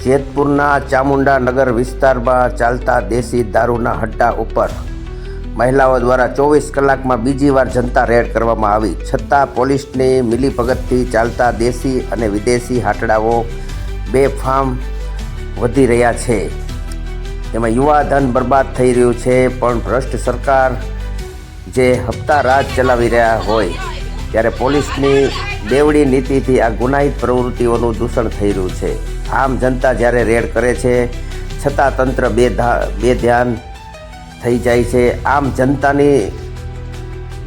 જેતપુરના ચામુંડા નગર વિસ્તારમાં ચાલતા દેશી દારૂના હડ્ડા ઉપર મહિલાઓ દ્વારા 24 કલાકમાં બીજી વાર જનતા રેડ કરવામાં આવી, છતાં પોલીસની મિલીભગતથી ચાલતા દેશી અને વિદેશી હાટડાઓ બેફામ વધી રહ્યા છે. તેમાં યુવા ધન બરબાદ થઈ રહ્યું છે, પણ ભ્રષ્ટ સરકાર જે હપ્તા રાજ ચલાવી રહ્યા હોય ત્યારે પોલીસની બેવડી નીતિથી આ ગુનાહિત પ્રવૃત્તિઓનું દૂષણ થઈ રહ્યું છે. આમ જનતા જ્યારે રેડ કરે છે છતાં તંત્ર બેધ્યાન થઈ જાય છે. આમ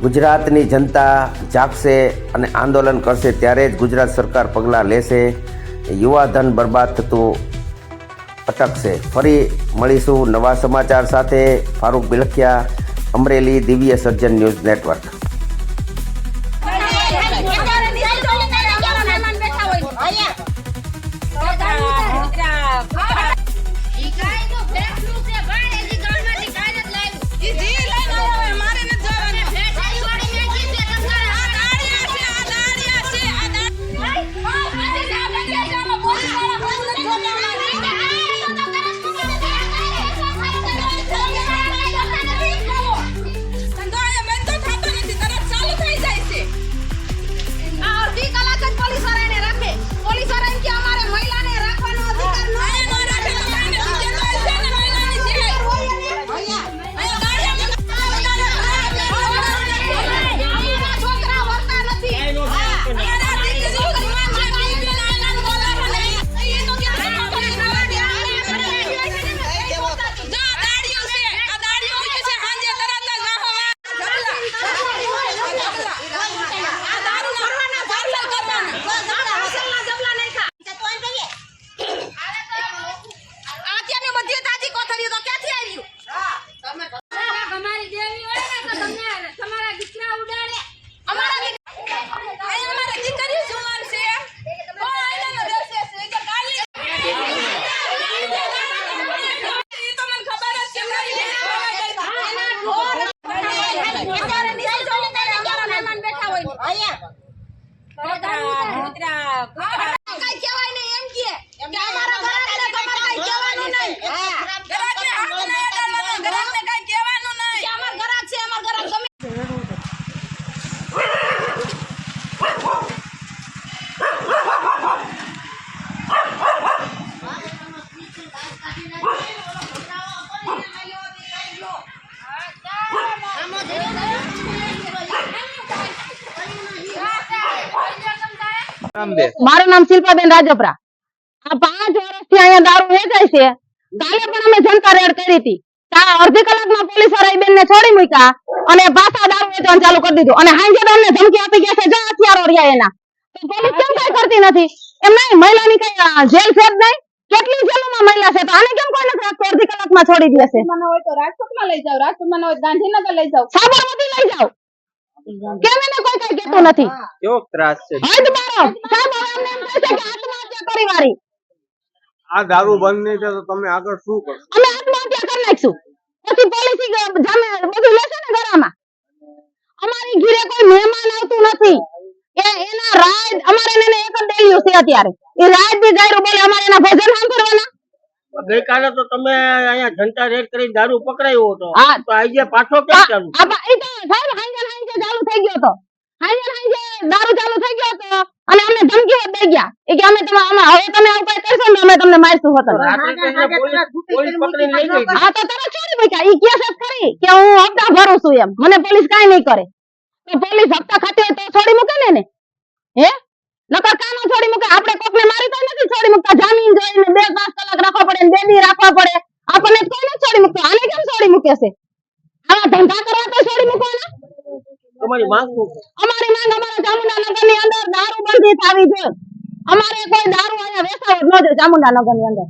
ગુજરાતની જનતા જાગશે અને આંદોલન કરશે ત્યારે જ ગુજરાત સરકાર પગલાં લેશે, યુવાધન બરબાદ થતું અટકશે. ફરી મળીશું નવા સમાચાર સાથે. ફારૂક બિલખિયા, અમરેલી, દિવ્ય સર્જન ન્યૂઝ નેટવર્ક. મારું નામ શિલ્પાબેન રાજપરા. આ 5 વર્ષથી અહીંયા દારૂ વેચાય છે. કાલે પણ અમે જનતા રેડ કરી હતી. અડધી કલાકમાં પોલીસ વાળા બેન ને છોડી મૂક્યા અને પાછા દારૂ વેચવાનું ચાલુ કરી દીધું. અને હાંજે અમને ધમકી આપી ગયા છે, જો હથિયારો રહ્યા એના. તો પોલીસ કેમ કઈ કરતી નથી? એમ નહીં, મહિલાની કઈ જેલ છે જ નહીં? કેટલી જેલોમાં મહિલા છે, તો આને કેમ કોઈ નથી રાખતો? અડધી કલાકમાં છોડી દે છે. હોય તો રાજકોટમાં લઈ જાવ, રાજકોટમાં હોય ગાંધીનગર લઈ જાવ, સાબરમતી લઈ જાવ. કેમ એને કોઈ કઈ કહેતું નથી? કેવો ત્રાસ છે? હદ મારો સાહેબ, અમને એમ કહે છે કે આત્મહત્યા કરી વારી. આ દારૂ બંધ નહીં થાય તો તમે આગળ શું કરશો? અમે આત્મહત્યા કરી નાખશું. પછી પોલીસી જામે બધું લેશે ને ગળામાં. અમારી ઘરે કોઈ મહેમાન આવતું નથી. એના રાજ અમારે એને એક જ દેલ્યું છે અત્યારે. એ રાજ બી ગાયરું બોલે, અમારે એના ભજન સાંભળવાના. ગઈકાલે તો તમે અહીંયા જનતા રેડ કરી દારૂ પકડાયો હતો, તો આજે પાછો કેમ ચાલુ? એ તો સાહેબ હાંજે ચાલુ થઈ ગયો હતો. હાંજે દારૂ ચાલુ થઈ ગયો હતો અને અમને ધમકીઓ દઈ ગયા કે અમે હવે તમે આવું કઈ કરશો ને અમે તમને મારશું. હતો પોલીસ પકડીને લઈ ગઈ. હા, તો તરત છોડી મૂક્યા. ઈ કેસ જ ખરી કે હું હપ્તા ભરું છું એમ. મને પોલીસ કાઈ નહીં કરે. તો પોલીસ હપ્તા ખાતી હોય તો છોડી મૂકે ને. હે નકર કાનો છોડી મૂકે? આપણે કોકને મારી તો નથી છોડી મૂકતા. જામીન જોઈને 2-5 કલાક રાખવા પડે, 2 દી રાખવા પડે. આપણને કોઈ નથી છોડી મૂકતો. આને કેમ છોડી મૂકે છે? આવા ધંધા કરવા તો છોડી મૂકવાના. તમારી માંગ શું છે? અમારી માંગ અમારા ચામુંડા નગરની અંદર દારૂ બંધી થવી જોઈએ. અમારે કોઈ દારૂ અહીંયા વેચાવો જ ન જોઈએ ચામુંડા નગરની અંદર.